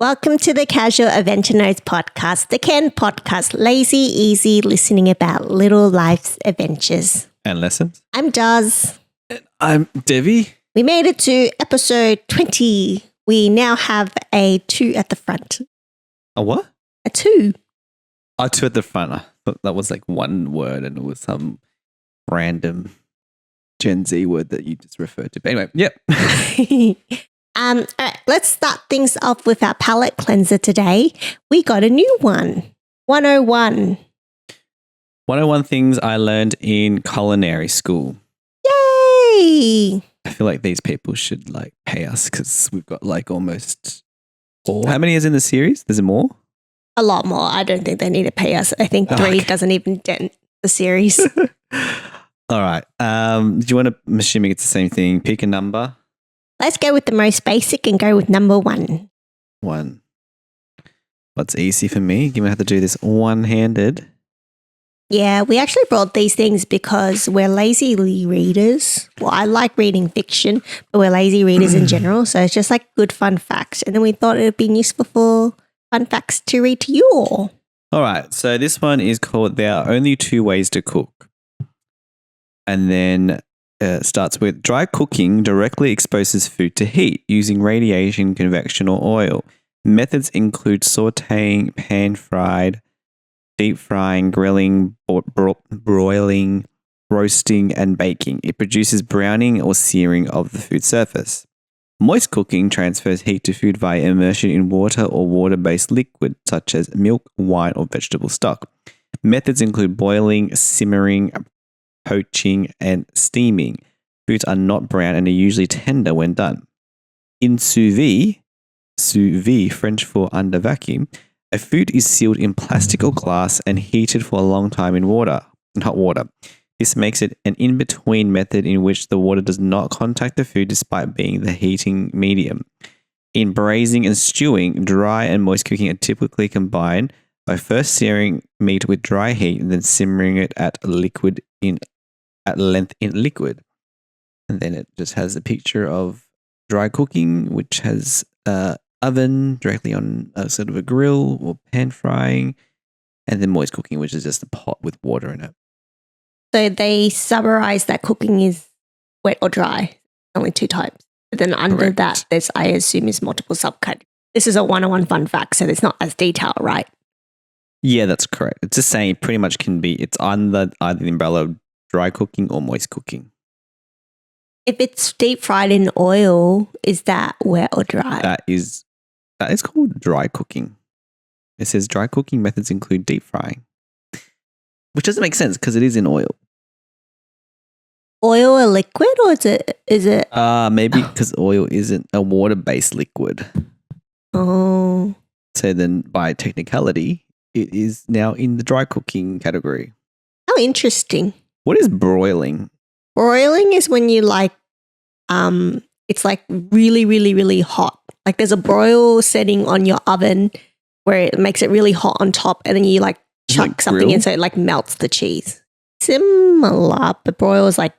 Welcome to the Casual Adventure Notes podcast, the Ken podcast, lazy, easy listening about little life's adventures. And lessons. I'm Doz. And I'm Devy. We made it to episode 20. We now have a 2 at the front. A what? A 2. Oh, 2 at the front. I thought that was like one word and it was some random Gen Z word that you just referred to. But anyway, yep. All right, let's start things off with our palate cleanser today. We got a new one, 101. 101 things I learned in culinary school. Yay! I feel like these people should like pay us because we've got like almost 4. How many is in the series? There's more? A lot more. I don't think they need to pay us. I think 3 doesn't even dent the series. All right. Do you want to, I'm assuming it's the same thing, pick a number? Let's go with the most basic and go with number 1. 1. What's easy for me? You're going to have to do this one-handed. Yeah, we actually brought these things because we're lazy readers. Well, I like reading fiction, but we're lazy readers in general. So it's just like good fun facts. And then we thought it would be useful for fun facts to read to you all. All right. So this one is called There Are Only 2 Ways to Cook. And then starts with dry cooking directly exposes food to heat using radiation, convection, or oil. Methods include sauteing, pan-fried, deep frying, grilling, broiling, roasting, and baking. It produces browning or searing of the food surface. Moist cooking transfers heat to food via immersion in water or water-based liquid such as milk, wine, or vegetable stock. Methods include boiling, simmering, poaching, and steaming. Foods are not brown and are usually tender when done. In sous vide, French for under vacuum, a food is sealed in plastic or glass and heated for a long time in hot water. This makes it an in-between method in which the water does not contact the food despite being the heating medium. In braising and stewing, dry and moist cooking are typically combined by first searing meat with dry heat and then simmering it at length in liquid. And then it just has a picture of dry cooking, which has oven directly on a sort of a grill or pan frying, and then moist cooking, which is just a pot with water in it. So they summarize that cooking is wet or dry, only 2 types. But then under Correct. that, there's, I assume, is multiple subcategories. This is a 101 fun fact, so it's not as detailed, right? Yeah, that's correct. It's just saying it pretty much can be, it's under either the umbrella of dry cooking or moist cooking. If it's deep fried in oil, is that wet or dry? That is called dry cooking. It says dry cooking methods include deep frying, which doesn't make sense because it is in oil. Oil or liquid, or is it? Maybe because oil isn't a water-based liquid. Oh. So then by technicality, it is now in the dry cooking category. How interesting. What is broiling? Broiling is when you it's like really, really, really hot. Like there's a broil setting on your oven where it makes it really hot on top and then you like chuck something in so it like melts the cheese. Similar, but broil is like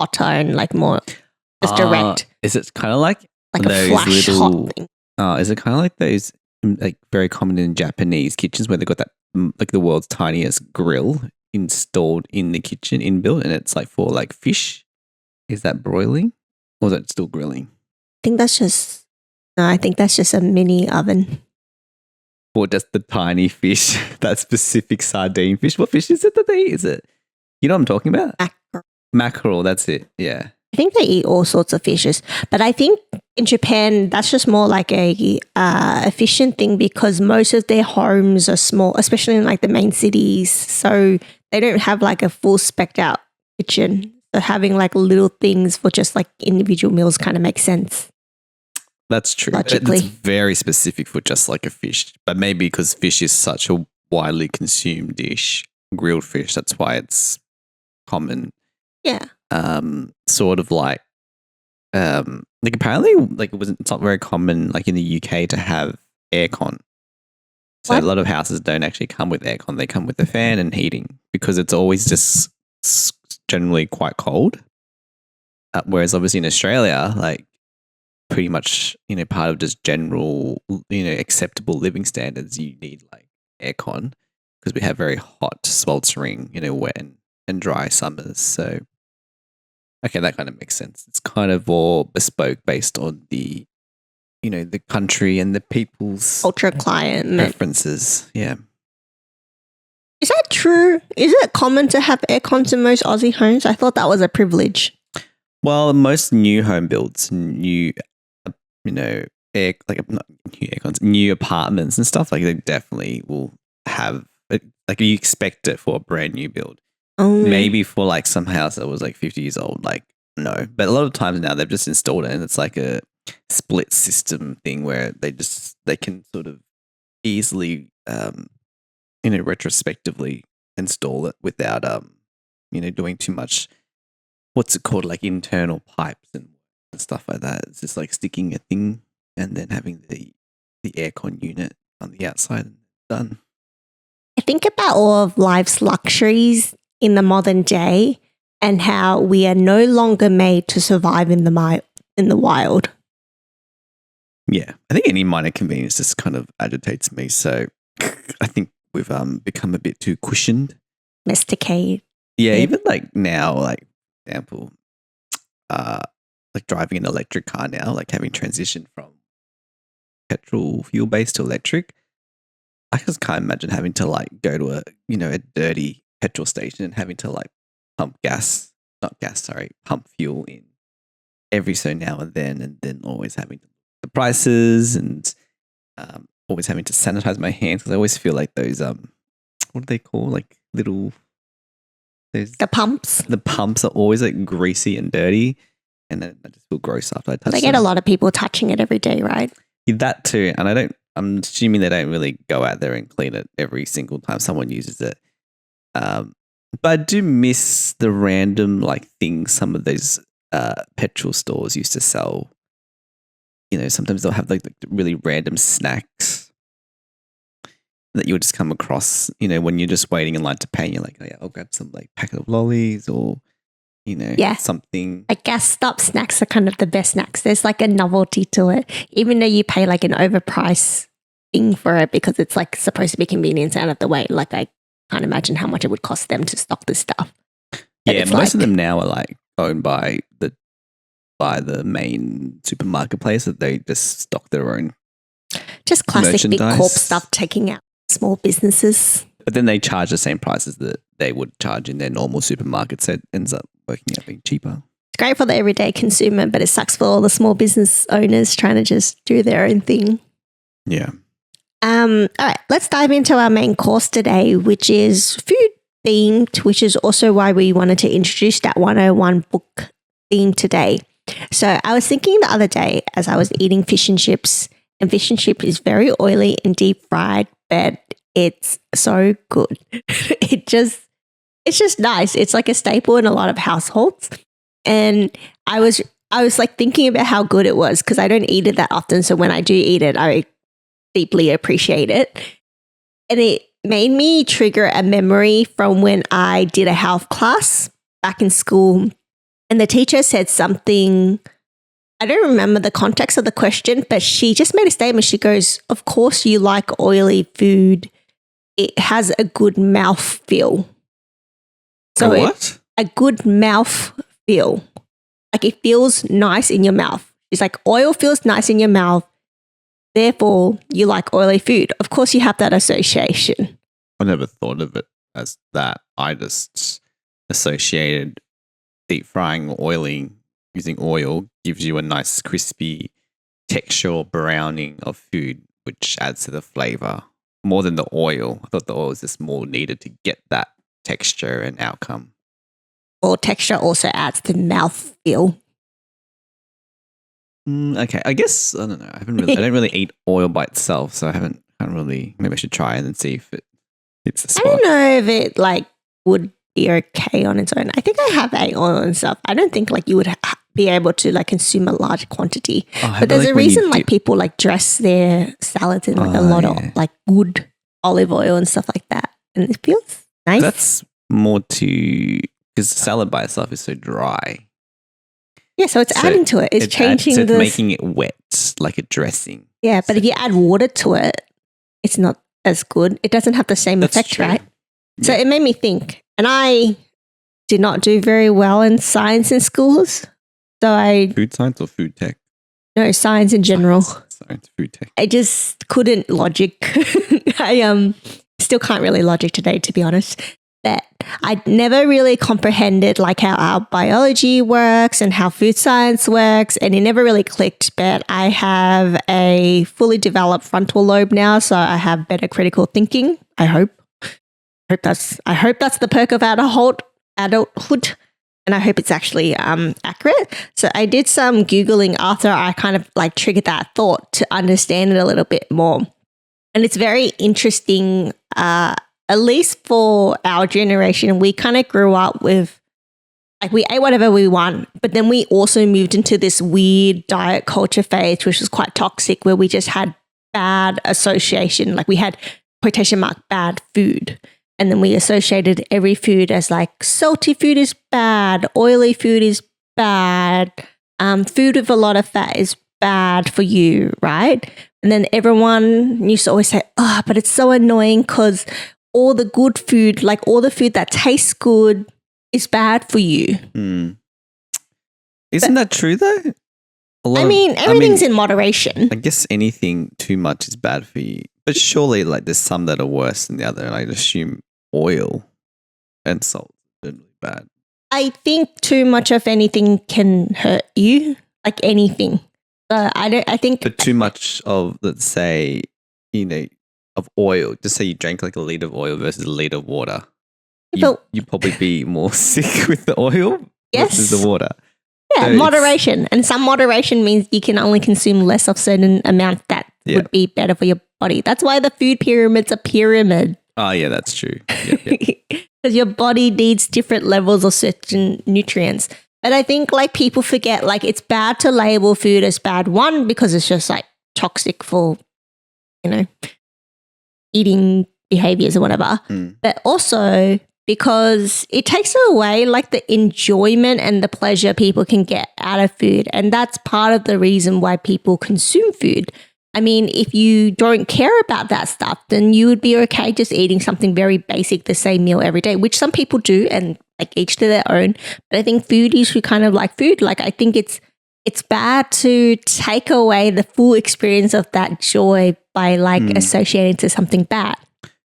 hotter and like more just direct. Is it kind of like a flash hot thing. Is it kind of like those like very common in Japanese kitchens where they got that like the world's tiniest grill installed in the kitchen inbuilt and it's like for like fish? Is that broiling or is that still grilling? I think that's just a mini oven. Or just the tiny fish, that specific sardine fish. What fish is it that they eat? Is it, you know what I'm talking about? Mackerel, that's it. Yeah. I think they eat all sorts of fishes, but I think in Japan that's just more like a efficient thing because most of their homes are small, especially in like the main cities. So they don't have like a full specced out kitchen. So having like little things for just like individual meals kind of makes sense. That's true. Logically. It's very specific for just like a fish, but maybe because fish is such a widely consumed dish, grilled fish, that's why it's common. Yeah. Sort of like apparently like it's not very common like in the UK to have aircon. So What? a lot of houses don't actually come with aircon. They come with a fan and heating because it's always just generally quite cold. Whereas obviously in Australia, like pretty much, part of just general, acceptable living standards, you need like aircon because we have very hot, sweltering, wet and dry summers. So, okay, that kind of makes sense. It's kind of all bespoke based on the, the country and the people's Ultra client. preferences. Yeah. Is that true? Is it common to have aircons in most Aussie homes? I thought that was a privilege. Well, most new home builds, new new apartments and stuff, like they definitely will have it, like you expect it for a brand new build. Maybe for like some house that was like 50 years old, like no. But a lot of times now they've just installed it and it's like a split system thing where they can sort of easily retrospectively install it without doing too much, what's it called, like internal pipes and stuff like that. It's just like sticking a thing and then having the aircon unit on the outside and done. I think about all of life's luxuries in the modern day and how we are no longer made to survive in the wild. Yeah, I think any minor convenience just kind of agitates me. So I think we've become a bit too cushioned. Domesticated. Yeah, even like now, like for example, like driving an electric car now, like having transitioned from petrol fuel based to electric. I just can't imagine having to like go to a dirty petrol station and having to like pump fuel in every so now and then always having the prices and always having to sanitize my hands because I always feel like those what do they call, like little the pumps. The pumps are always like greasy and dirty, and then I just feel gross after I touch them. They get a lot of people touching it every day, right? That too, and I'm assuming they don't really go out there and clean it every single time someone uses it. But I do miss the random like things some of those petrol stores used to sell. Sometimes they'll have like really random snacks that you'll just come across, when you're just waiting in line to pay. And you're like, oh yeah, I'll grab some like packet of lollies or, something. Like gas stop snacks are kind of the best snacks. There's like a novelty to it, even though you pay like an overpriced thing for it because it's like supposed to be convenience out of the way. Like I can't imagine how much it would cost them to stock this stuff. Yeah, most of them now are like owned by the main supermarket place that they just stock their own. Just classic big corp stuff taking out small businesses. But then they charge the same prices that they would charge in their normal supermarket, so it ends up working out being cheaper. It's great for the everyday consumer, but it sucks for all the small business owners trying to just do their own thing. Yeah. All right, let's dive into our main course today, which is food themed, which is also why we wanted to introduce that 101 book theme today. So I was thinking the other day as I was eating fish and chips, and fish and chip is very oily and deep fried, but it's so good. It's just nice. It's like a staple in a lot of households. And I was like thinking about how good it was because I don't eat it that often. So when I do eat it, I deeply appreciate it. And it made me trigger a memory from when I did a health class back in school. And the teacher said something, I don't remember the context of the question, but she just made a statement. She goes, of course you like oily food. It has a good mouth feel. So what? A good mouth feel. Like it feels nice in your mouth. It's like oil feels nice in your mouth. Therefore, you like oily food. Of course, you have that association. I never thought of it as that. I just associated deep frying or oiling using oil gives you a nice crispy texture or browning of food, which adds to the flavor more than the oil. I thought the oil was just more needed to get that texture and outcome. Or texture also adds to mouth feel. Okay, I guess I don't know. I don't really eat oil by itself, so I can't really. Maybe I should try and then see if it's the spot. I don't know if it like would be okay on its own. I think I have ate oil and stuff. I don't think like you would be able to like consume a large quantity. But there's a reason like people like dress their salads in like a lot of like good olive oil and stuff like that, and it feels nice. That's more to because salad by itself is so dry. Yeah, so it's adding to it. It's changing so it's the making it wet, like a dressing. Yeah, but if you add water to it, it's not as good. It doesn't have the same effect, true. right? So Yeah. it made me think. And I did not do very well in science in schools. So Food science or food tech? no, science in general. Science, food tech. I just couldn't logic. I still can't really logic today, to be honest. But I never really comprehended like how our biology works and how food science works, and it never really clicked. But I have a fully developed frontal lobe now, so I have better critical thinking. I hope that's the perk of adulthood. And I hope it's actually accurate. So I did some Googling after I kind of like triggered that thought to understand it a little bit more. And it's very interesting, at least for our generation, we kind of grew up with, like we ate whatever we want, but then we also moved into this weird diet culture phase, which was quite toxic, where we just had bad association. Like we had quotation mark bad food. And then we associated every food as like salty food is bad, oily food is bad, food with a lot of fat is bad for you, right? And then everyone used to always say, oh, but it's so annoying because all the good food, like all the food that tastes good is bad for you. Isn't that true though? Everything's in moderation. I guess anything too much is bad for you. But surely like there's some that are worse than the other. I'd assume oil and salt are generally bad. I think too much of anything can hurt you, like anything. I think. But too much of, let's say, of oil. Just say you drank like a liter of oil versus a liter of water. You'd probably be more sick with the oil versus the water. Yeah, so moderation. And some moderation means you can only consume less of certain amount that would be better for your body. That's why the food pyramid's a pyramid. Oh, yeah, that's true. Because your body needs different levels of certain nutrients. But I think like people forget, like it's bad to label food as bad, one, because it's just like toxic for, eating behaviors or whatever. But also because it takes away like the enjoyment and the pleasure people can get out of food. And that's part of the reason why people consume food. I mean, if you don't care about that stuff, then you would be okay just eating something very basic, the same meal every day, which some people do, and like each to their own. But I think foodies who kind of like food, like I think it's bad to take away the full experience of that joy by like associating to something bad.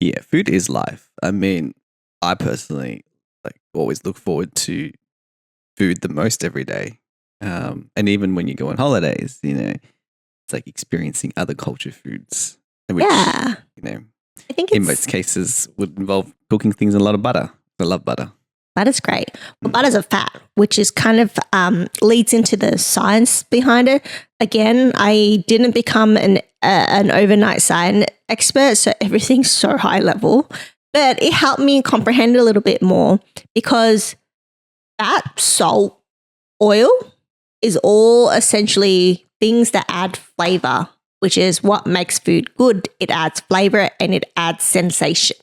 Yeah, food is life. I mean, I personally like always look forward to food the most every day. And even when you go on holidays, it's like experiencing other culture foods. Which, I think in most cases would involve cooking things in a lot of butter. I love butter. Butter's great. Well, butter's a fat, which is kind of leads into the science behind it. Again, I didn't become an overnight science expert, so everything's so high level. But it helped me comprehend a little bit more because fat, salt, oil is all essentially things that add flavor, which is what makes food good. It adds flavor and it adds sensation.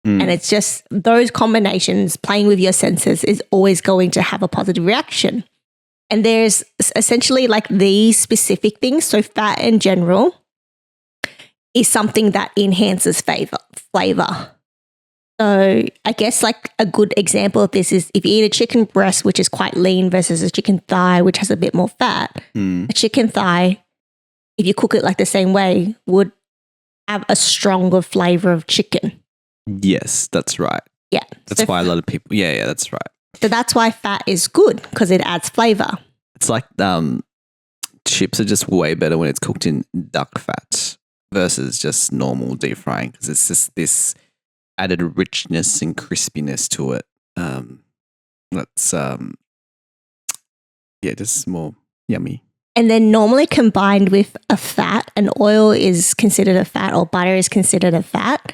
And it's just those combinations, playing with your senses is always going to have a positive reaction. And there's essentially like these specific things. So fat in general is something that enhances flavor. So I guess like a good example of this is if you eat a chicken breast, which is quite lean, versus a chicken thigh, which has a bit more fat, a chicken thigh, if you cook it like the same way, would have a stronger flavor of chicken. Yes, that's right. Yeah. That's why a lot of people, yeah, that's right. So that's why fat is good, because it adds flavor. It's like chips are just way better when it's cooked in duck fat versus just normal deep frying, because it's just this added richness and crispiness to it. That's just more yummy. And then normally combined with a fat, and oil is considered a fat or butter is considered a fat.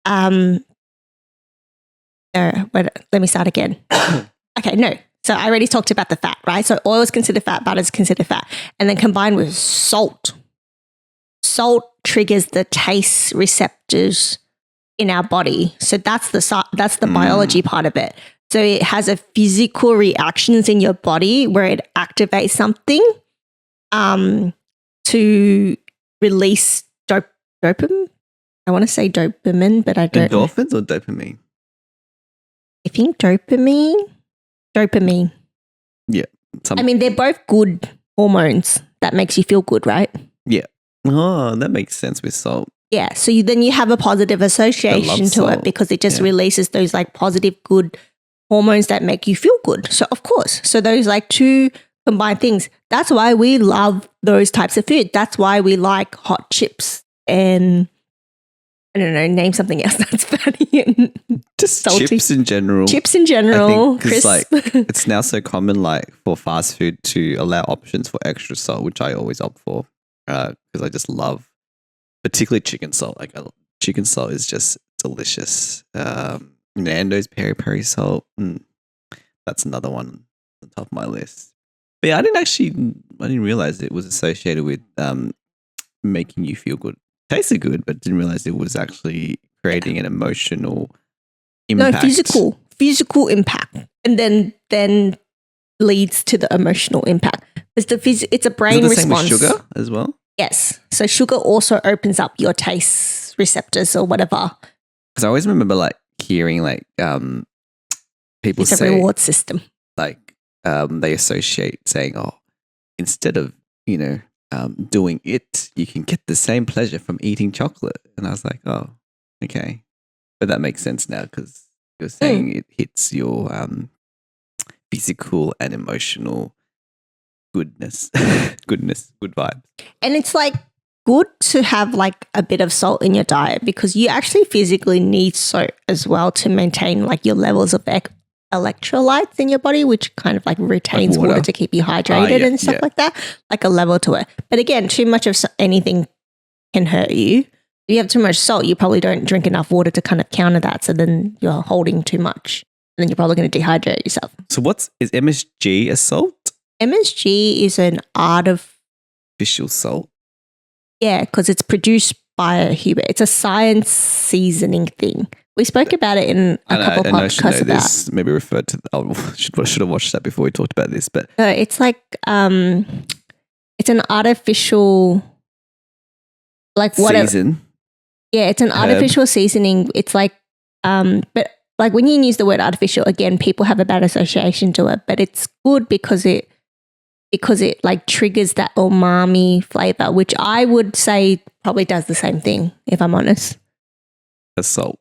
Let me start again. Okay, no. So I already talked about the fat, right? So oil is considered fat, butter is considered fat. And then combined with salt. Salt triggers the taste receptors in our body. So that's the biology part of it. So it has a physical reactions in your body where it activates something to release dopamine. I want to say dopamine, but I don't know. Endorphins or dopamine? I think dopamine. Yeah. I mean, they're both good hormones that makes you feel good, right? Yeah. Oh, that makes sense with salt. Yeah. So then you have a positive association to it because it just releases those like positive, good hormones that make you feel good. So of course, so those like two combined things. That's why we love those types of food. That's why we like hot chips and I don't know, name something else that's fatty and just salty. Chips in general. Chips in general. Because like it's now so common like for fast food to allow options for extra salt, which I always opt for because I just love particularly chicken salt. Like chicken salt is just delicious. Nando's peri peri salt. That's another one on the top of my list. But yeah, I didn't realize it was associated with making you feel good. Tasted good, but didn't realize it was actually creating an emotional impact. No, physical impact, and then leads to the emotional impact. It's a brain response. Same with sugar as well? Yes. So sugar also opens up your taste receptors or whatever. Because I always remember like hearing like people say it's a reward system. Like they associate saying, "Oh, instead of doing it, you can get the same pleasure from eating chocolate." And I was like, "Oh, okay," but that makes sense now because you're saying it hits your physical and emotional good vibes. And it's like good to have like a bit of salt in your diet because you actually physically need salt as well to maintain like your levels of electrolytes in your body, which kind of like retains like water to keep you hydrated and stuff like that, like a level to it. But again, too much of anything can hurt you. If you have too much salt, you probably don't drink enough water to kind of counter that. So then you're holding too much and then you're probably going to dehydrate yourself. So is MSG a salt? MSG is an artificial salt. Yeah, because it's produced by a human. It's a science seasoning thing. We spoke about it in a couple podcasts about. This maybe referred to. Should have watched that before we talked about this. But it's like it's an artificial, like whatever. Season. Yeah, it's an artificial seasoning. It's like, but like when you use the word artificial, again, people have a bad association to it. But it's good because it like triggers that umami flavor, which I would say probably does the same thing. If I'm honest, as salt.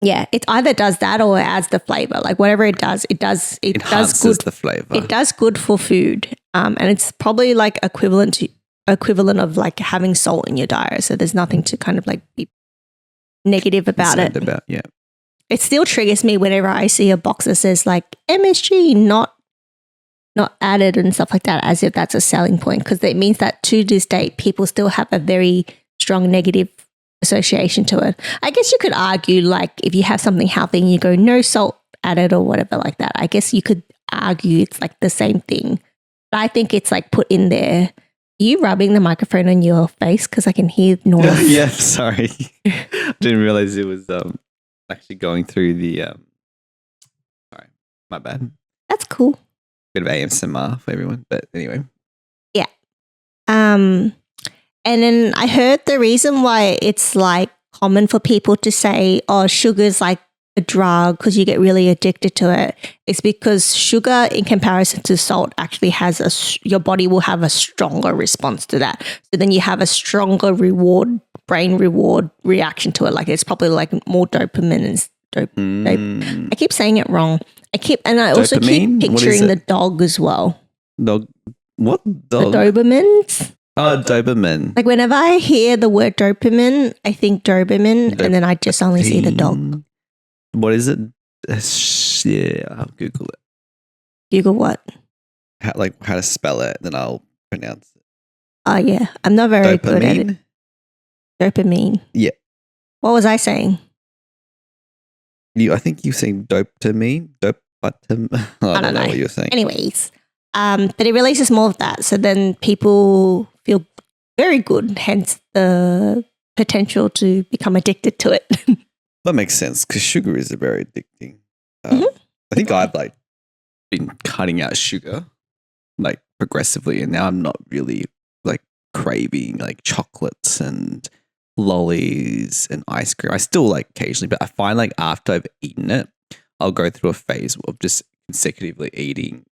Yeah, it either does that or it adds the flavor. Like whatever it does enhances good. The flavor. It does good for food, and it's probably like equivalent of like having salt in your diet. So there's nothing to kind of like be negative about it. It still triggers me whenever I see a box that says like MSG not added and stuff like that, as if that's a selling point, because it means that to this day people still have a very strong negative association to it. I guess you could argue like if you have something healthy and you go no salt added or whatever like that, I guess you could argue it's like the same thing. But I think it's like put in there. Are you rubbing the microphone on your face? Because I can hear noise. Yeah, sorry. Didn't realize it was actually going through the sorry, my bad. That's cool. Bit of ASMR for everyone, but anyway. Yeah. And then I heard the reason why it's like common for people to say, oh, sugar's like a drug because you get really addicted to it. It's because sugar in comparison to salt actually your body will have a stronger response to that. So then you have a stronger brain reward reaction to it. Like it's probably like more dopamine and I keep saying it wrong. I also keep picturing the dog as well. Dog? What dog? The Dobermans. Oh, Doberman. Like whenever I hear the word dopamine, I think Doberman, and then I just only see the dog. What is it? Yeah, I'll Google it. Google what? How to spell it, then I'll pronounce it. Oh, yeah. I'm not very good at it. Dopamine. Yeah. What was I saying? I think you're saying dopamine. I don't know what you're saying. Anyways, but it releases more of that. So then people feel very good, hence the potential to become addicted to it. That makes sense because sugar is very addicting. I think I've like been cutting out sugar like progressively, and now I'm not really like craving like chocolates and lollies and ice cream. I still like occasionally, but I find like after I've eaten it, I'll go through a phase of just consecutively eating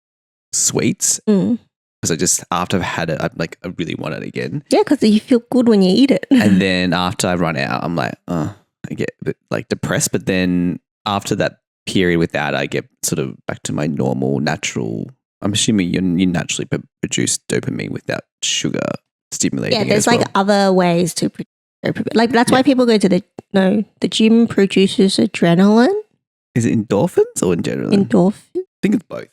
sweets. Because I just, after I've had it, I really want it again. Yeah, because you feel good when you eat it. And then after I run out, I'm like, I get a bit like depressed. But then after that period without it, I get sort of back to my normal, natural. I'm assuming you naturally produce dopamine without sugar stimulating. Yeah, there's as well. like other ways to produce dopamine. Like that's why people go to the gym produces adrenaline. Is it endorphins or in general? Endorphin? I think it's both.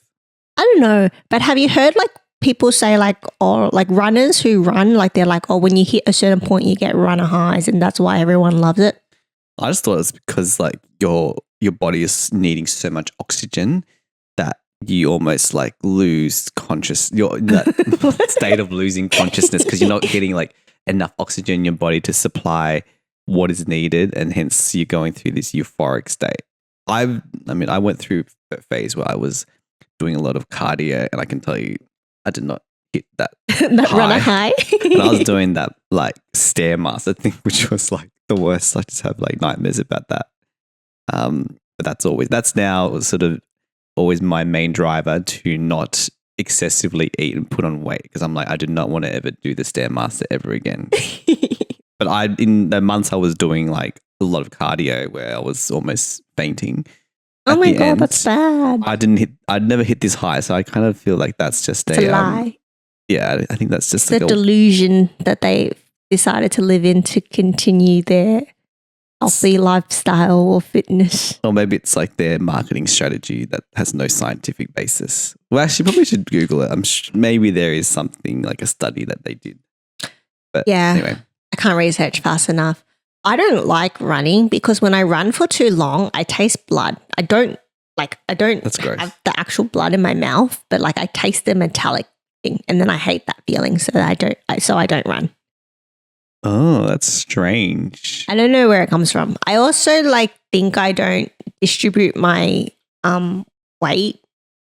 I don't know. But have you heard like people say like, or like runners who run, like they're like, oh, when you hit a certain point, you get runner highs, and that's why everyone loves it. I just thought it was because like your body is needing so much oxygen that you almost like lose you're in that state of losing consciousness because you're not getting like enough oxygen in your body to supply what is needed, and hence you're going through this euphoric state. I went through a phase where I was doing a lot of cardio, and I can tell you I did not hit that that high. runner high. And I was doing that like Stairmaster thing, which was like the worst. I just have like nightmares about that. But that's now sort of always my main driver to not excessively eat and put on weight, because I'm like, I do not want to ever do the Stairmaster ever again. But in the months I was doing like a lot of cardio where I was almost fainting. Oh my God, that's bad. I'd never hit this high. So I kind of feel like that's just a lie. Yeah, I think that's just the delusion that they decided to live in to continue their healthy lifestyle or fitness. Or maybe it's like their marketing strategy that has no scientific basis. Well, actually, probably should Google it. Maybe there is something like a study that they did. But anyway. I can't research fast enough. I don't like running because when I run for too long, I taste blood. I don't have the actual blood in my mouth, but like I taste the metallic thing, and then I hate that feeling, so I don't run. Oh, that's strange. I don't know where it comes from. I also like think I don't distribute my weight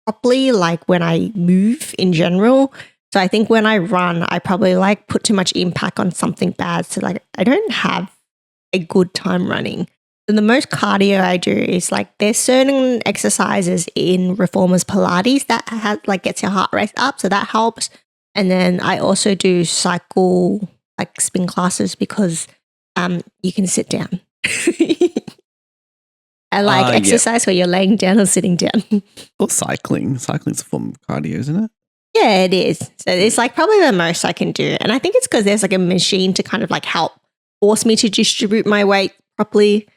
properly, like when I move in general. So I think when I run, I probably like put too much impact on something bad. So like I don't have a good time running. So the most cardio I do is like there's certain exercises in Reformers Pilates that gets your heart rate up, so that helps. And then I also do cycle like spin classes because you can sit down. I like exercise where you're laying down or sitting down. Or cycling. Cycling's a form of cardio, isn't it? Yeah, it is. So it's like probably the most I can do. And I think it's because there's like a machine to kind of like help force me to distribute my weight properly.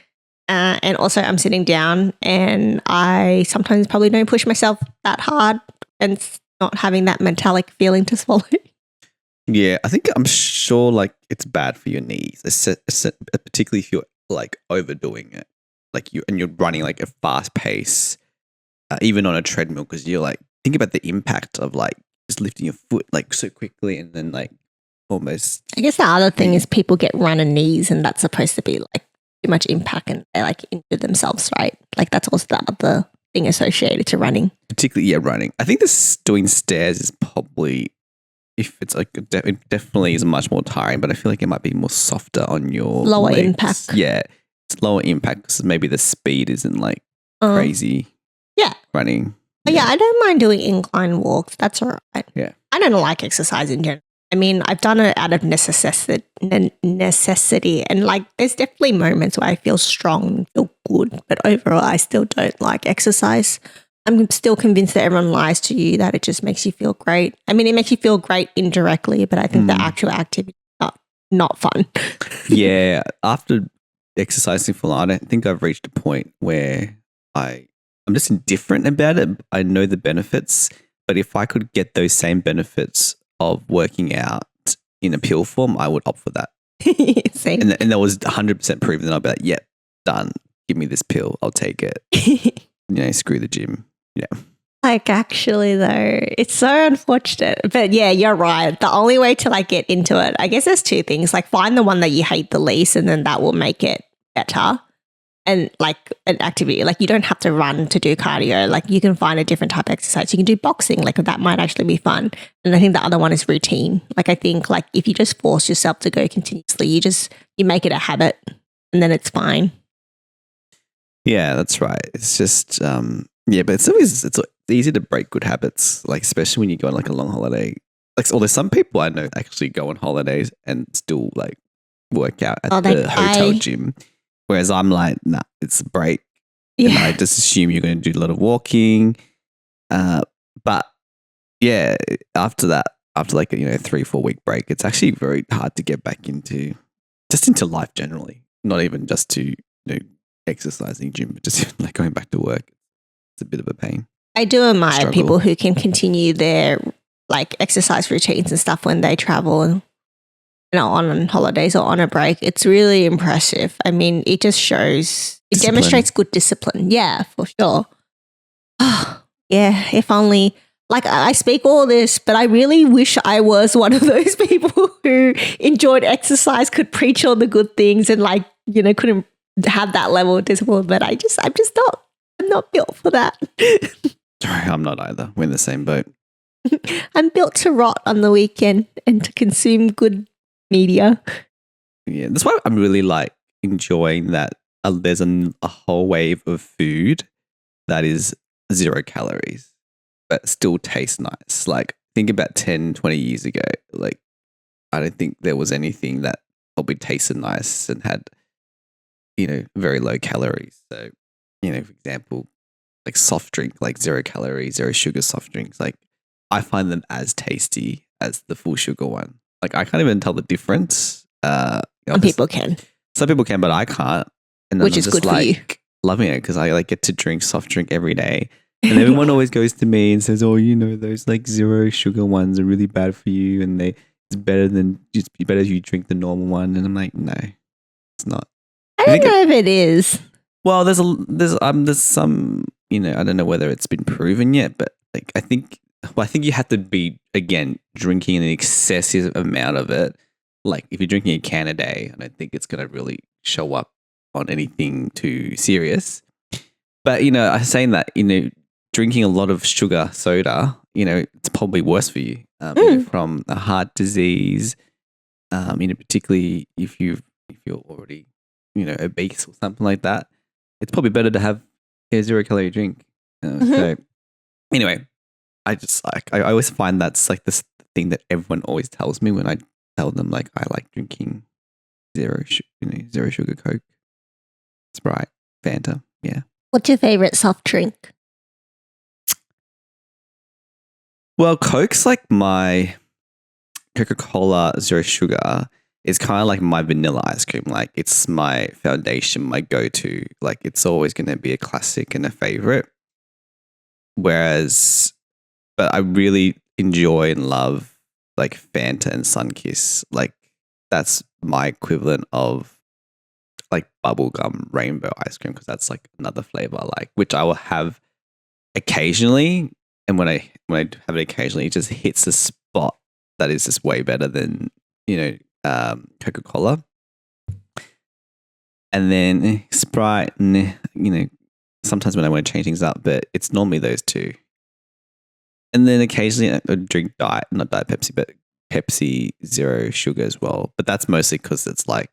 And also I'm sitting down and I sometimes probably don't push myself that hard and not having that metallic feeling to swallow. Yeah, I'm sure like it's bad for your knees, particularly if you're like overdoing it. Like you're running like a fast pace, even on a treadmill, because you're like, think about the impact of like just lifting your foot like so quickly and then like almost. I guess the other thing is people get runner knees, and that's supposed to be like too much impact and they like injure themselves, right? Like that's also the other thing associated to running. Particularly, running. I think doing stairs is probably, if it's like, it definitely is much more tiring, but I feel like it might be more softer on your lower legs. Impact. Yeah, it's lower impact because maybe the speed isn't like crazy. Yeah, running. Yeah, I don't mind doing incline walks. That's all right. Yeah, I don't like exercise in general. I mean, I've done it out of necessity, and like, there's definitely moments where I feel strong and feel good, but overall, I still don't like exercise. I'm still convinced that everyone lies to you that it just makes you feel great. I mean, it makes you feel great indirectly, but I think the actual activity is not fun. Yeah, after exercising for long, I don't think I've reached a point where I'm just indifferent about it. I know the benefits, but if I could get those same benefits of working out in a pill form, I would opt for that. Same. And that was 100% proven. Then I'll be like, yeah, done. Give me this pill. I'll take it. Screw the gym. Yeah. Like, actually, though, it's so unfortunate. But yeah, you're right. The only way to like get into it, I guess there's two things. Like, find the one that you hate the least, and then that will make it better. and like an activity. Like you don't have to run to do cardio. Like you can find a different type of exercise. You can do boxing. Like that might actually be fun. And I think the other one is routine. Like I think like if you just force yourself to go continuously, you make it a habit and then it's fine. Yeah, that's right. It's just but it's easy to break good habits, like especially when you go on like a long holiday. Like, although some people I know actually go on holidays and still like work out at the hotel gym, whereas I'm like, nah, it's a break. Yeah, and I just assume you're going to do a lot of walking. But yeah, after that, after like a 3-4 week break, it's actually very hard to get back into life generally. Not even just to exercising gym, but just like going back to work. It's a bit of a pain. I do admire people who can continue their like exercise routines and stuff when they travel, on holidays or on a break. It's really impressive. I mean, it just shows, it demonstrates good discipline. Yeah, for sure. Yeah, if only, like I speak all this, but I really wish I was one of those people who enjoyed exercise, could preach all the good things and like, couldn't have that level of discipline. But I'm not built for that. I'm not either. We're in the same boat. I'm built to rot on the weekend and to consume good media. Yeah, that's why I'm really like enjoying that there's a whole wave of food that is 0 calories, but still tastes nice. Like think about 10, 20 years ago. Like I don't think there was anything that probably tasted nice and had, very low calories. So, for example, like soft drink, like 0 calories, 0 sugar soft drinks, like I find them as tasty as the full sugar one. Like I can't even tell the difference. Some people can. Some people can, but I can't. And which is good for you. Loving it because I like get to drink soft drink every day. And everyone always goes to me and says, "Oh, those like 0 sugar ones are really bad for you, and it's better you drink the normal one." And I'm like, no, it's not. I don't know if it is. Well, there's some, I don't know whether it's been proven yet, but like I think you have to be, again, drinking an excessive amount of it. Like if you're drinking a can a day, I don't think it's going to really show up on anything too serious. But, saying that, drinking a lot of sugar soda, it's probably worse for you from a heart disease, particularly if you're already, obese or something like that. It's probably better to have a 0 calorie drink. So anyway, I always find that's like this thing that everyone always tells me when I tell them like I like drinking 0 sugar Coke, Sprite, Fanta. Yeah. What's your favorite soft drink? Well, Coke's like my Coca-Cola 0 sugar is kind of like my vanilla ice cream. Like it's my foundation, my go-to. Like it's always going to be a classic and a favorite. But I really enjoy and love like Fanta and Sunkiss. Like that's my equivalent of like bubblegum rainbow ice cream because that's like another flavor I like, which I will have occasionally. And when I have it occasionally, it just hits a spot that is just way better than, Coca-Cola. And then Sprite, sometimes when I want to change things up, but it's normally those two. And then occasionally I drink not Diet Pepsi, but Pepsi 0 sugar as well. But that's mostly because it's like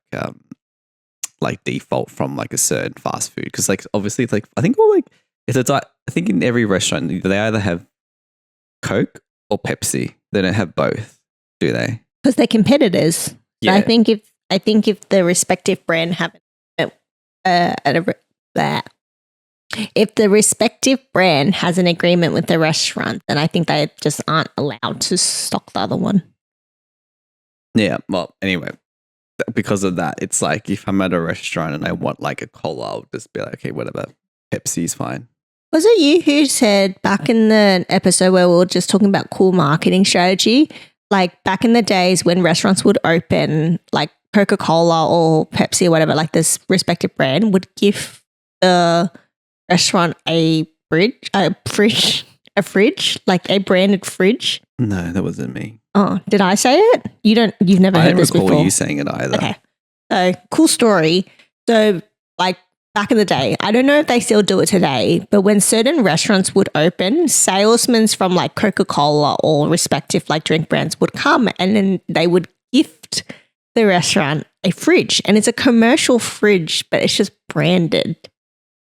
default from like a certain fast food. Because like obviously it's like I think I think in every restaurant they either have Coke or Pepsi. They don't have both, do they? Because they're competitors. Yeah. So I think if the respective brand have if the respective brand has an agreement with the restaurant, then I think they just aren't allowed to stock the other one. Yeah. Well, anyway, because of that, it's like if I'm at a restaurant and I want like a cola, I'll just be like, okay, whatever. Pepsi's fine. Was it you who said back in the episode where we were just talking about cool marketing strategy, like back in the days when restaurants would open, like Coca-Cola or Pepsi or whatever, like this respective brand would give the restaurant a fridge, like a branded fridge? No, that wasn't me. Oh, did I say it? You've never heard this before. I don't recall you saying it either. Okay. So, cool story. So, like back in the day, I don't know if they still do it today, but when certain restaurants would open, salesmen from like Coca-Cola or respective like drink brands would come and then they would gift the restaurant a fridge. And it's a commercial fridge, but it's just branded.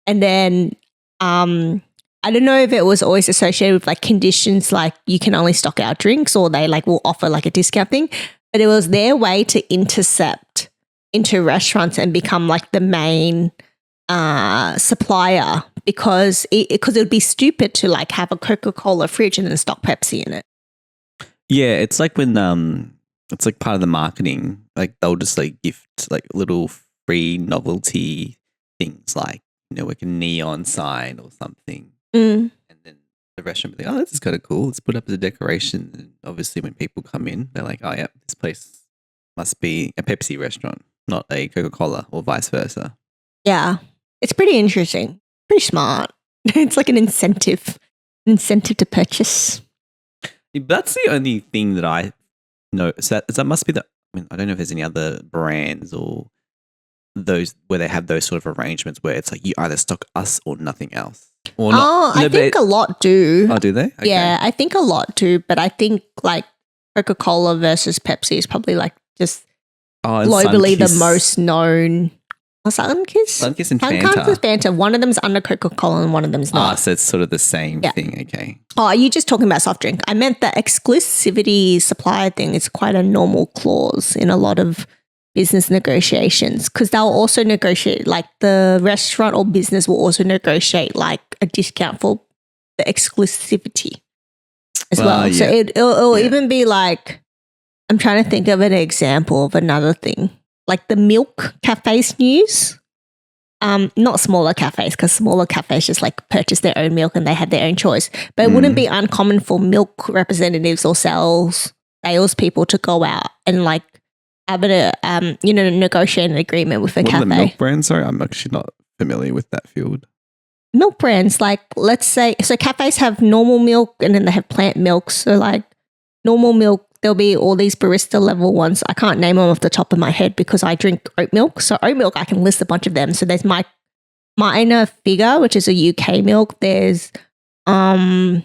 And then I don't know if it was always associated with like conditions like you can only stock out drinks or they like will offer like a discount thing, but it was their way to intercept into restaurants and become like the main supplier because it would be stupid to like have a Coca-Cola fridge and then stock Pepsi in it. Yeah, it's like when it's like part of the marketing. Like they'll just like gift like little free novelty things like, you know, like a neon sign or something. Mm. And then the restaurant will be like, oh, this is kind of cool. Let's put up as a decoration. And obviously when people come in, they're like, oh yeah, this place must be a Pepsi restaurant, not a Coca-Cola or vice versa. Yeah. It's pretty interesting. Pretty smart. It's like an incentive to purchase. Yeah, that's the only thing that I know. So that must be I mean, I don't know if there's any other brands or those where they have those sort of arrangements where it's like you either stock us or nothing else. Or not. Oh, I think a lot do. Oh, do they? Okay. Yeah, I think a lot do. But I think like Coca-Cola versus Pepsi is probably like just globally the most known. Sunkist? Sunkist and Fanta. Fanta. One of them's under Coca-Cola and one of them's not. So it's sort of the same thing. Okay. Oh, are you just talking about soft drink? I meant the exclusivity supplier thing is quite a normal clause in a lot of business negotiations because they'll also negotiate, like the restaurant or business will also negotiate like a discount for the exclusivity as well. Yeah. So it'll even be like, I'm trying to think of an example of another thing. Like the milk cafes news, not smaller cafes because smaller cafes just like purchase their own milk and they have their own choice. But it wouldn't be uncommon for milk representatives or salespeople to go out and like have a negotiate an agreement with a cafe. What are the milk brands? Sorry, I'm actually not familiar with that field. Milk brands, like let's say, so cafes have normal milk and then they have plant milk. So like normal milk. There'll be all these barista level ones. I can't name them off the top of my head because I drink oat milk. So oat milk, I can list a bunch of them. So there's Minor Figure, which is a UK milk. There's, I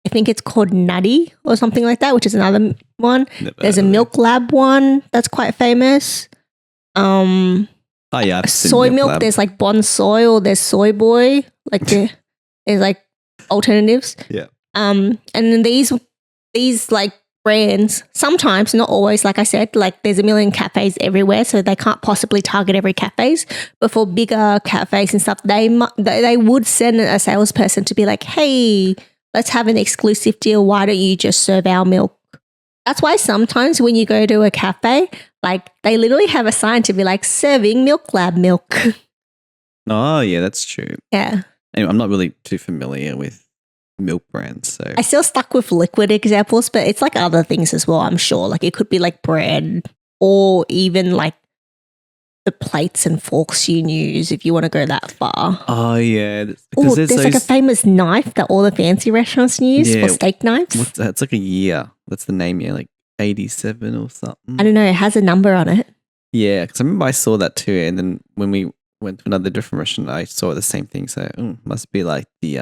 think it's called Nutty or something like that, which is another one. There's a Milk Lab one that's quite famous. Oh yeah, soy milk. Lab. There's like Bon Soy or there's Soy Boy. Like there's like alternatives. Yeah. And then these like brands, sometimes, not always, like I said, like there's a million cafes everywhere, so they can't possibly target every cafes. But for bigger cafes and stuff, they would send a salesperson to be like, hey, let's have an exclusive deal. Why don't you just serve our milk? That's why sometimes when you go to a cafe, like they literally have a sign to be like, serving Milk Lab milk. Oh, yeah, that's true. Yeah. Anyway, I'm not really too familiar with milk brands, so I still stuck with liquid examples, but it's like other things as well, I'm sure. Like it could be like bread or even like the plates and forks you use if you want to go that far. Oh yeah. Oh, there's like a famous knife that all the fancy restaurants use for steak knives. What's that? It's like a year. That's the name, yeah, like 87 or something. I don't know, it has a number on it. Yeah, because I remember I saw that too, and then when we went to another different restaurant, I saw the same thing. So must be like the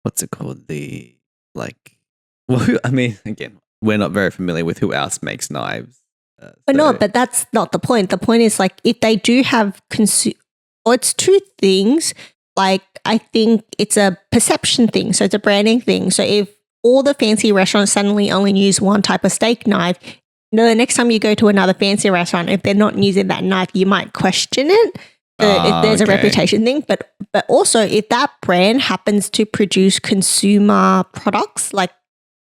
what's it called? The like, well, I mean, again, we're not very familiar with who else makes knives. But that's not the point. The point is like if they do have it's two things. Like I think it's a perception thing. So it's a branding thing. So if all the fancy restaurants suddenly only use one type of steak knife, the next time you go to another fancy restaurant, if they're not using that knife, you might question it. If there's a reputation thing, but also if that brand happens to produce consumer products, like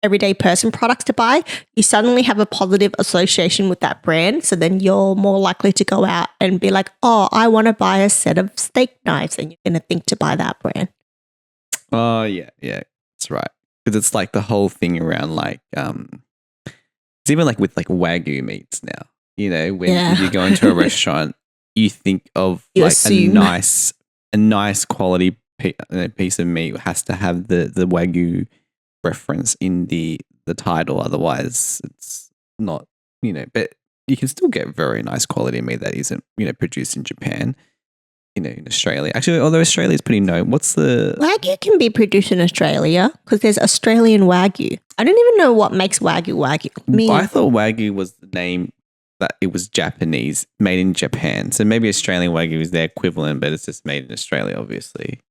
everyday person products to buy, you suddenly have a positive association with that brand. So then you're more likely to go out and be like, oh, I want to buy a set of steak knives, and you're going to think to buy that brand. Oh, yeah, that's right. Because it's like the whole thing around like, it's even like with like Wagyu meats now, you know, when you go into a restaurant, you think of a nice quality piece of meat has to have the Wagyu reference in the title. Otherwise, it's not, you know, but you can still get very nice quality meat that isn't, you know, produced in Japan. in Australia. Actually, although Australia is pretty known. What's the Wagyu can be produced in Australia because there's Australian Wagyu. I don't even know what makes Wagyu Wagyu. I thought Wagyu was the name that it was Japanese, made in Japan. So maybe Australian Wagyu is their equivalent, but it's just made in Australia, obviously.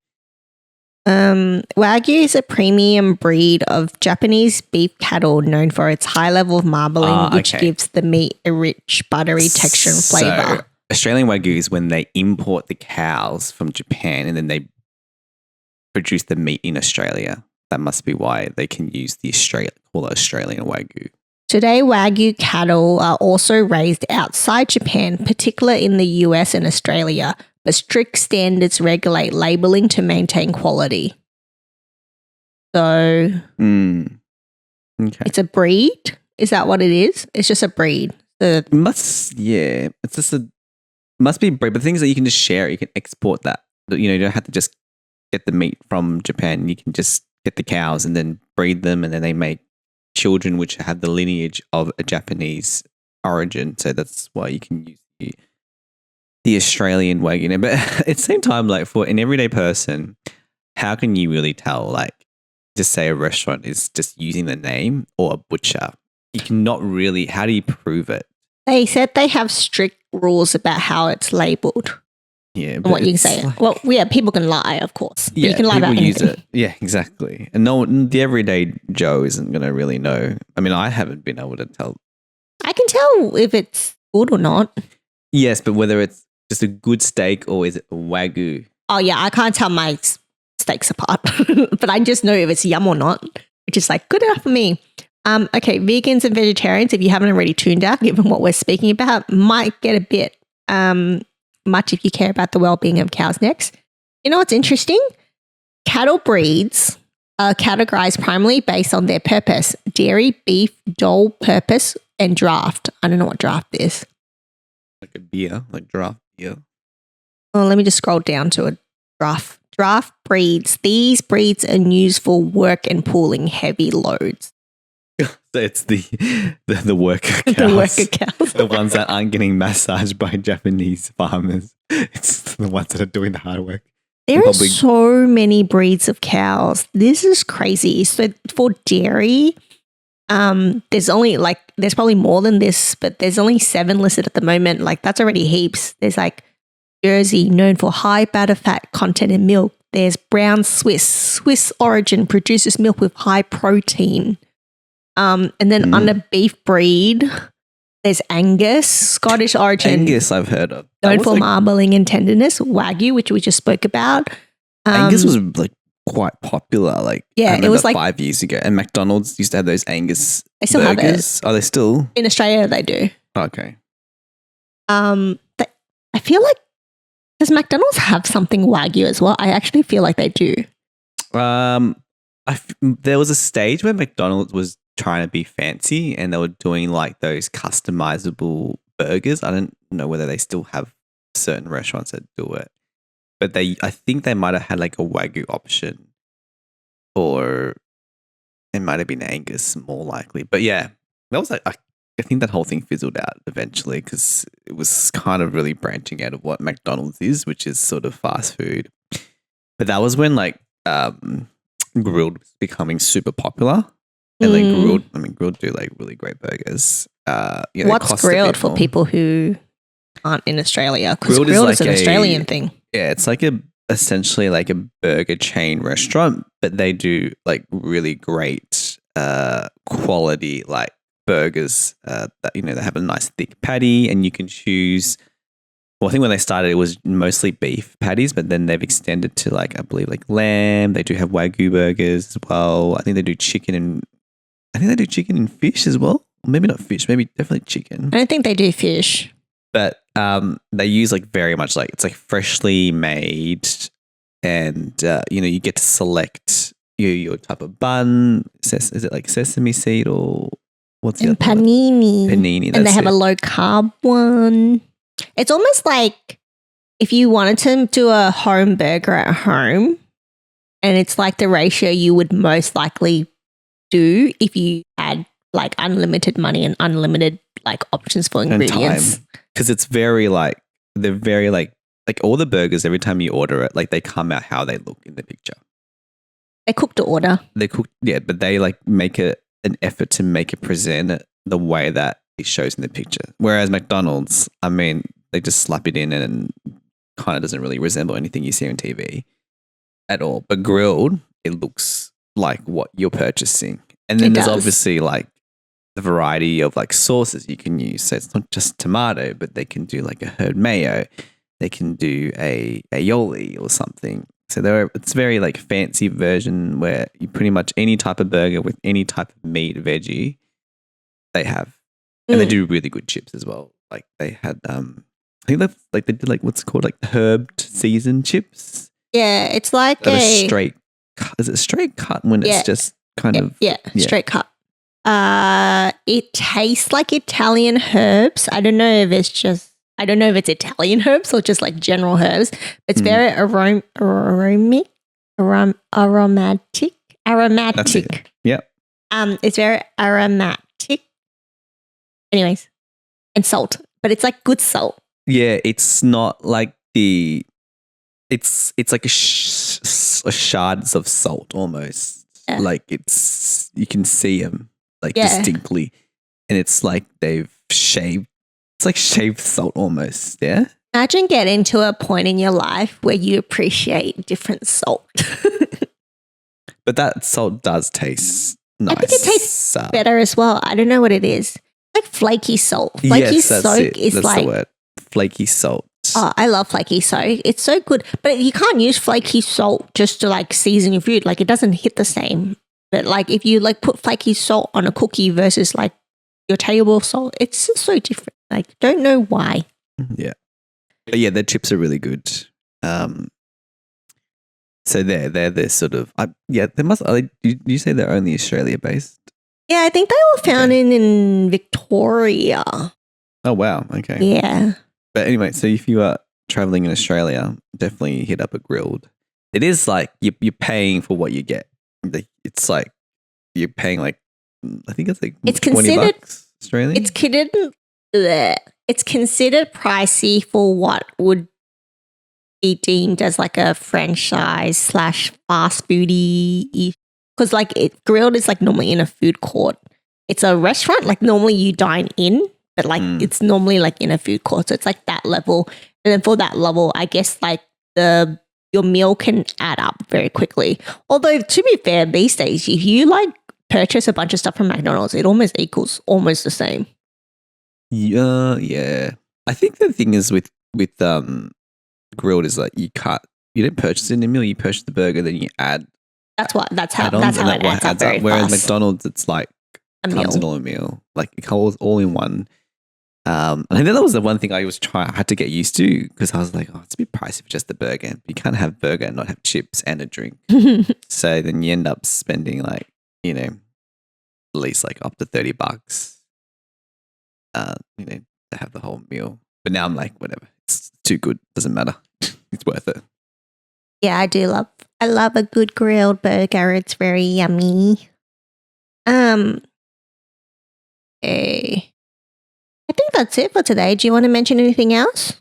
Wagyu is a premium breed of Japanese beef cattle known for its high level of marbling, which gives the meat a rich, buttery texture and flavor. So Australian Wagyu is when they import the cows from Japan and then they produce the meat in Australia. That must be why they can use call it Australian Wagyu. Today, Wagyu cattle are also raised outside Japan, particularly in the US and Australia, but strict standards regulate labeling to maintain quality. So, it's a breed? Is that what it is? It's just a breed. It's just must be a breed, but the thing is that you can just share it. You can export that. You don't have to just get the meat from Japan. You can just get the cows and then breed them, and then they make children which have the lineage of a Japanese origin. So that's why you can use the Australian Wagyu. But at the same time, like for an everyday person, how can you really tell? Like, just say a restaurant is just using the name or a butcher. You cannot really. How do you prove it? They said they have strict rules about how it's labeled. Yeah, and what you can say. People can lie, of course. Yeah, you can lie about anything. Use it. Yeah, exactly. And the everyday Joe isn't going to really know. I mean, I haven't been able to tell. I can tell if it's good or not. Yes, but whether it's just a good steak or is it a Wagyu? Oh, yeah, I can't tell my steaks apart. But I just know if it's yum or not, which is like good enough for me. Okay, vegans and vegetarians, if you haven't already tuned out, given what we're speaking about, might get a bit much if you care about the well-being of cows next. You know what's interesting? Cattle breeds are categorized primarily based on their purpose: dairy, beef, dole, purpose, and draft. I don't know what draft is. Like a beer, like draft beer. Well, let me just scroll down to a draft. Draft breeds. These breeds are used for work and pulling heavy loads. So it's the worker cows. The worker cows. The ones that aren't getting massaged by Japanese farmers. It's the ones that are doing the hard work. There are so many breeds of cows. This is crazy. So for dairy, there's probably more than this, but there's only 7 listed at the moment. Like that's already heaps. There's like Jersey, known for high butter fat content in milk. There's brown Swiss origin, produces milk with high protein. And then under beef breed, there's Angus, Scottish origin. Angus I've heard of. Known for marbling and tenderness. Wagyu, which we just spoke about. Angus was like quite popular. Like it was like 5 years ago. And McDonald's used to have those Angus They still burgers. have it. Are they still? In Australia, they do. Okay. I feel like, does McDonald's have something Wagyu as well? I actually feel like they do. There was a stage where McDonald's was trying to be fancy and they were doing like those customizable burgers. I don't know whether they still have certain restaurants that do it, but I think they might have had like a Wagyu option, or it might have been Angus more likely. But yeah, that was like, I think that whole thing fizzled out eventually because it was kind of really branching out of what McDonald's is, which is sort of fast food. But that was when like grilled was becoming super popular. And like grilled do like really great burgers. What's grilled for people who aren't in Australia? Because grilled is an Australian thing. Yeah, it's like essentially like a burger chain restaurant, but they do like really great quality like burgers that they have a nice thick patty, and you can choose. Well, I think when they started, it was mostly beef patties, but then they've extended to like, I believe, like lamb. They do have Wagyu burgers as well. I think they do chicken and fish as well. Maybe not fish, maybe definitely chicken. I don't think they do fish. But they use like very much like, it's like freshly made, and you get to select your type of bun. Is it like sesame seed or what's the other panini? One? Panini, and they have a low carb one. It's almost like if you wanted to do a home burger at home, and it's like the ratio you would most likely do if you had like unlimited money and unlimited like options for ingredients. Because it's very like, they're very like like all the burgers, every time you order it, like they come out how they look in the picture. They cook to order. They cook, yeah, but they like make an effort to make it present the way that it shows in the picture. Whereas McDonald's, I mean, they just slap it in and kind of doesn't really resemble anything you see on TV at all. But grilled, it looks like what you're purchasing. And then there's obviously like the variety of like sauces you can use. So it's not just tomato, but they can do like a herb mayo. They can do a aioli or something. So it's very like fancy version where you pretty much any type of burger with any type of meat, veggie, they have. And they do really good chips as well. Like they had, I think that's like they did like what's called like herbed seasoned chips. Yeah, it's like a straight cut. Is it straight cut when it's just kind of straight cut. It tastes like Italian herbs. I don't know if it's Italian herbs or just like general herbs. It's very aromatic. That's it. Yeah. It's very aromatic. Anyways, and salt, but it's like good salt. Yeah, it's not like it's like a shards of salt almost. Yeah. Like you can see them like distinctly, and it's like they've shaved. It's like shaved salt almost. Yeah. Imagine getting to a point in your life where you appreciate different salt. But that salt does taste nice. I think it tastes better as well. I don't know what it is. Like flaky salt. Flaky soak is that's like the word. Flaky salt. Oh, I love flaky soak. It's so good. But you can't use flaky salt just to like season your food. Like it doesn't hit the same. But like if you like put flaky salt on a cookie versus like your table salt, it's just so different. Like don't know why. Yeah. But yeah, their chips are really good. So they're sort of they must. You say they're only Australia based? Yeah, I think they were founded in Victoria. Oh wow! Okay. Yeah. But anyway, so if you are traveling in Australia, definitely hit up a grilled. It is like you're paying for what you get. It's like you're paying like I think it's like it's $20 Australian. It's considered pricey for what would be deemed as like a franchise / fast foodie. Because like grilled is like normally in a food court. It's a restaurant. Like normally you dine in, but like it's normally like in a food court. So it's like that level. And then for that level, I guess like your meal can add up very quickly. Although to be fair, these days, if you like purchase a bunch of stuff from McDonald's, it almost equals almost the same. Yeah. I think the thing is with grilled is like you don't purchase it in a meal, you purchase the burger, then you add. That's how it adds up very Whereas fast. McDonald's, it's like comes in all a meal, like it comes all in one. And I think that was the one thing I had to get used to because I was like, oh, it's a bit pricey for just the burger. You can't have burger and not have chips and a drink. So then you end up spending like, at least like up to $30, to have the whole meal. But now I'm like, whatever, it's too good. Doesn't matter. It's worth it. Yeah, I love a good grilled burger. It's very yummy. I think that's it for today. Do you want to mention anything else?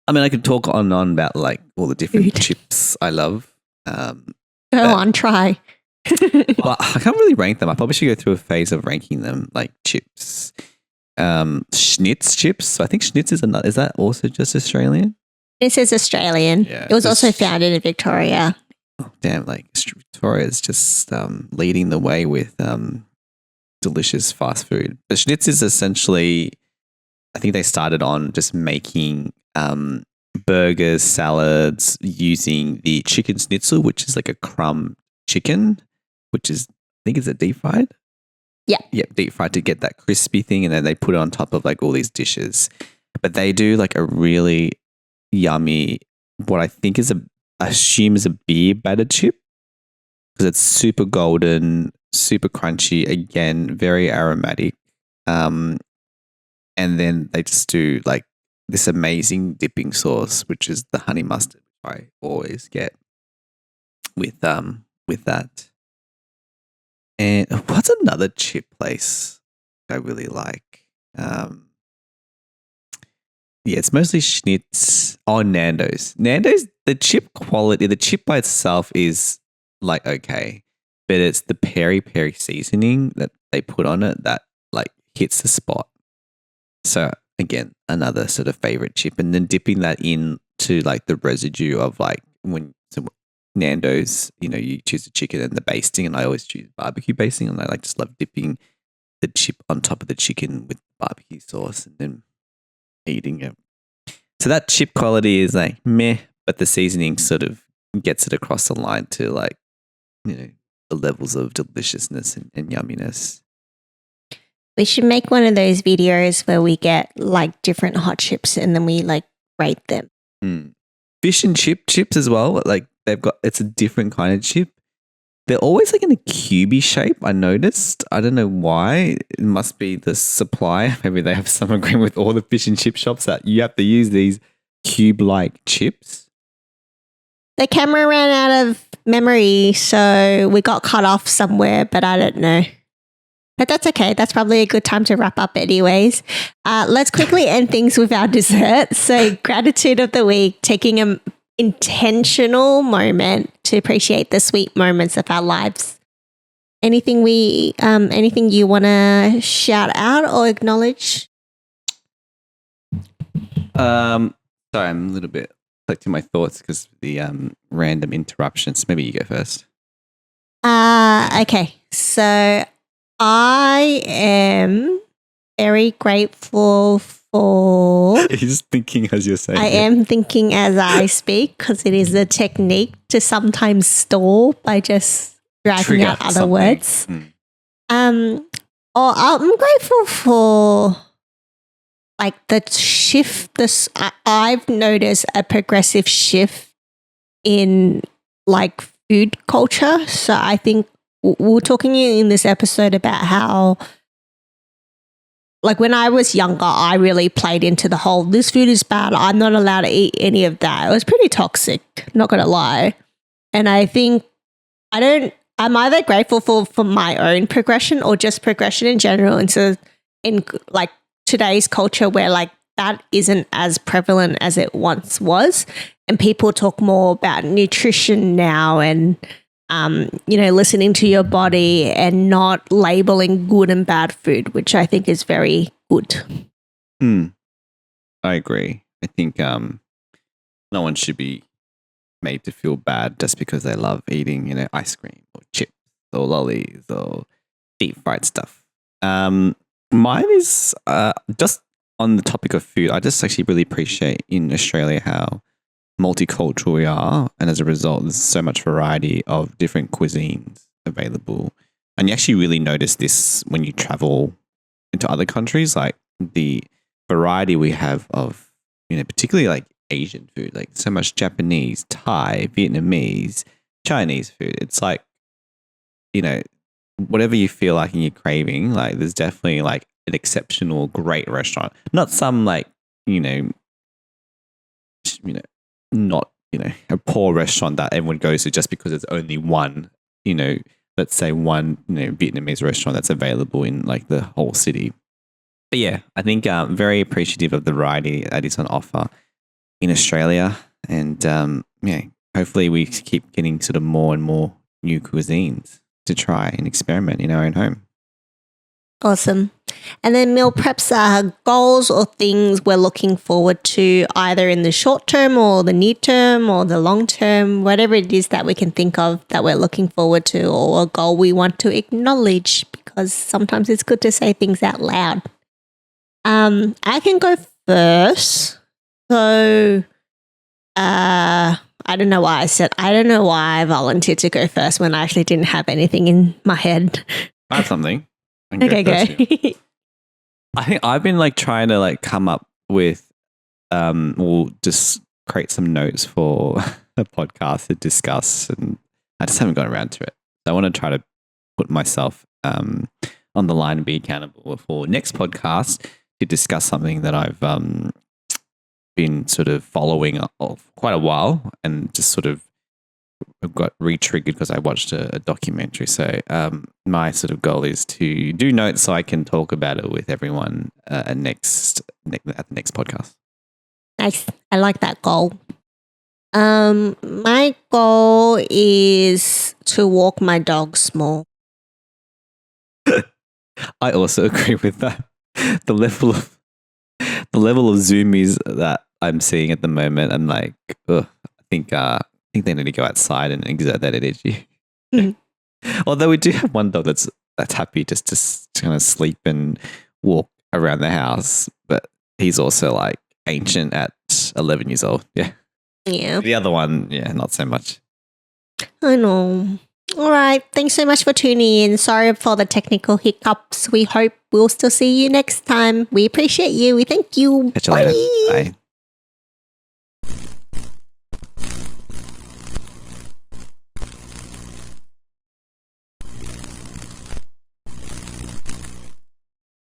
I mean, I could talk on and on about like all the different chips I love. Go on, try. Well, I can't really rank them. I probably should go through a phase of ranking them like chips. Schnitz chips. I think Schnitz is that also just Australian? This is Australian. Yeah, it was also founded in Victoria. Oh, damn, like Victoria is just leading the way with delicious fast food. But Schnitz is essentially, I think they started on just making burgers, salads using the chicken schnitzel, which is like a crumb chicken, which is, I think it's a deep fried. Yeah. Yeah, deep fried to get that crispy thing. And then they put it on top of like all these dishes. But they do like a really yummy, what I think is I assume is a beer battered chip because it's super golden, super crunchy, again, very aromatic. And then they just do like this amazing dipping sauce, which is the honey mustard I always get with that. And what's another chip place I really like? Yeah, it's mostly Schnitz on Nando's. Nando's, the chip quality, the chip by itself is like okay, but it's the peri peri seasoning that they put on it that like hits the spot. So again, another sort of favorite chip, and then dipping that in to like the residue of like when Nando's, you choose the chicken and the basting, and I always choose barbecue basting, and I like just love dipping the chip on top of the chicken with barbecue sauce and then eating it. So that chip quality is like meh, but the seasoning sort of gets it across the line to like, the levels of deliciousness and yumminess. We should make one of those videos where we get like different hot chips and then we like rate them. Fish and chips as well. Like it's a different kind of chip. They're always like in a cubey shape, I noticed. I don't know why. It must be the supply. Maybe they have some agreement with all the fish and chip shops that you have to use these cube-like chips. The camera ran out of memory, so we got cut off somewhere, but I don't know. But that's okay. That's probably a good time to wrap up anyways. Let's quickly end things with our dessert. So gratitude of the week, taking an intentional moment to appreciate the sweet moments of our lives. Anything you want to shout out or acknowledge? Sorry, I'm a little bit collecting my thoughts because of the random interruptions. Maybe you go first. Okay. So I am very grateful for... He's thinking as you're saying. I am thinking as I speak because it is a technique to sometimes stall by just dragging out other words. I'm grateful for like the shift. I've noticed a progressive shift in like food culture. So I think we were talking in this episode about how like when I was younger, I really played into the whole, this food is bad, I'm not allowed to eat any of that. It was pretty toxic, not going to lie. And I think I'm either grateful for my own progression or just progression in general. And so in like today's culture where like that isn't as prevalent as it once was, and people talk more about nutrition now and listening to your body and not labeling good and bad food, which I think is very good. I agree. I think no one should be made to feel bad just because they love eating, ice cream or chips or lollies or deep fried stuff. Mine is just on the topic of food. I just actually really appreciate in Australia how multicultural we are, and as a result there's so much variety of different cuisines available, and you actually really notice this when you travel into other countries, like the variety we have of particularly like Asian food, like so much Japanese, Thai, Vietnamese, Chinese food. It's like whatever you feel like and you're craving, like there's definitely like an exceptional great restaurant, not some like not a poor restaurant that everyone goes to just because there's only one let's say one Vietnamese restaurant that's available in like the whole city. But yeah, I think very appreciative of the variety that is on offer in Australia, and hopefully we keep getting sort of more and more new cuisines to try and experiment in our own home. Awesome. And then meal preps are goals or things we're looking forward to either in the short term or the near term or the long term, whatever it is that we can think of that we're looking forward to, or a goal we want to acknowledge, because sometimes it's good to say things out loud. I can go first. So I don't know why I volunteered to go first when I actually didn't have anything in my head. I have something. Okay, go. I think I've been like trying to like come up with or just create some notes for a podcast to discuss, and I just haven't gotten around to it. So I want to try to put myself on the line and be accountable for next podcast to discuss something that I've been sort of following up for quite a while, and just sort of got re-triggered because I watched a documentary. So my sort of goal is to do notes so I can talk about it with everyone at the next podcast. Nice. I like that goal. My goal is to walk my dogs more. I also agree with that. The level of zoomies that I'm seeing at the moment, I'm like, ugh, I think they need to go outside and exert that energy. Mhm. Although we do have one dog that's happy just to kind of sleep and walk around the house, but he's also like ancient at 11 years old. Yeah. Yeah, The other one, yeah, not so much. I know. All right. Thanks so much for tuning in. Sorry for the technical hiccups. We hope we'll still see you next time. We appreciate you. We thank you. Catch you Bye. later. Bye.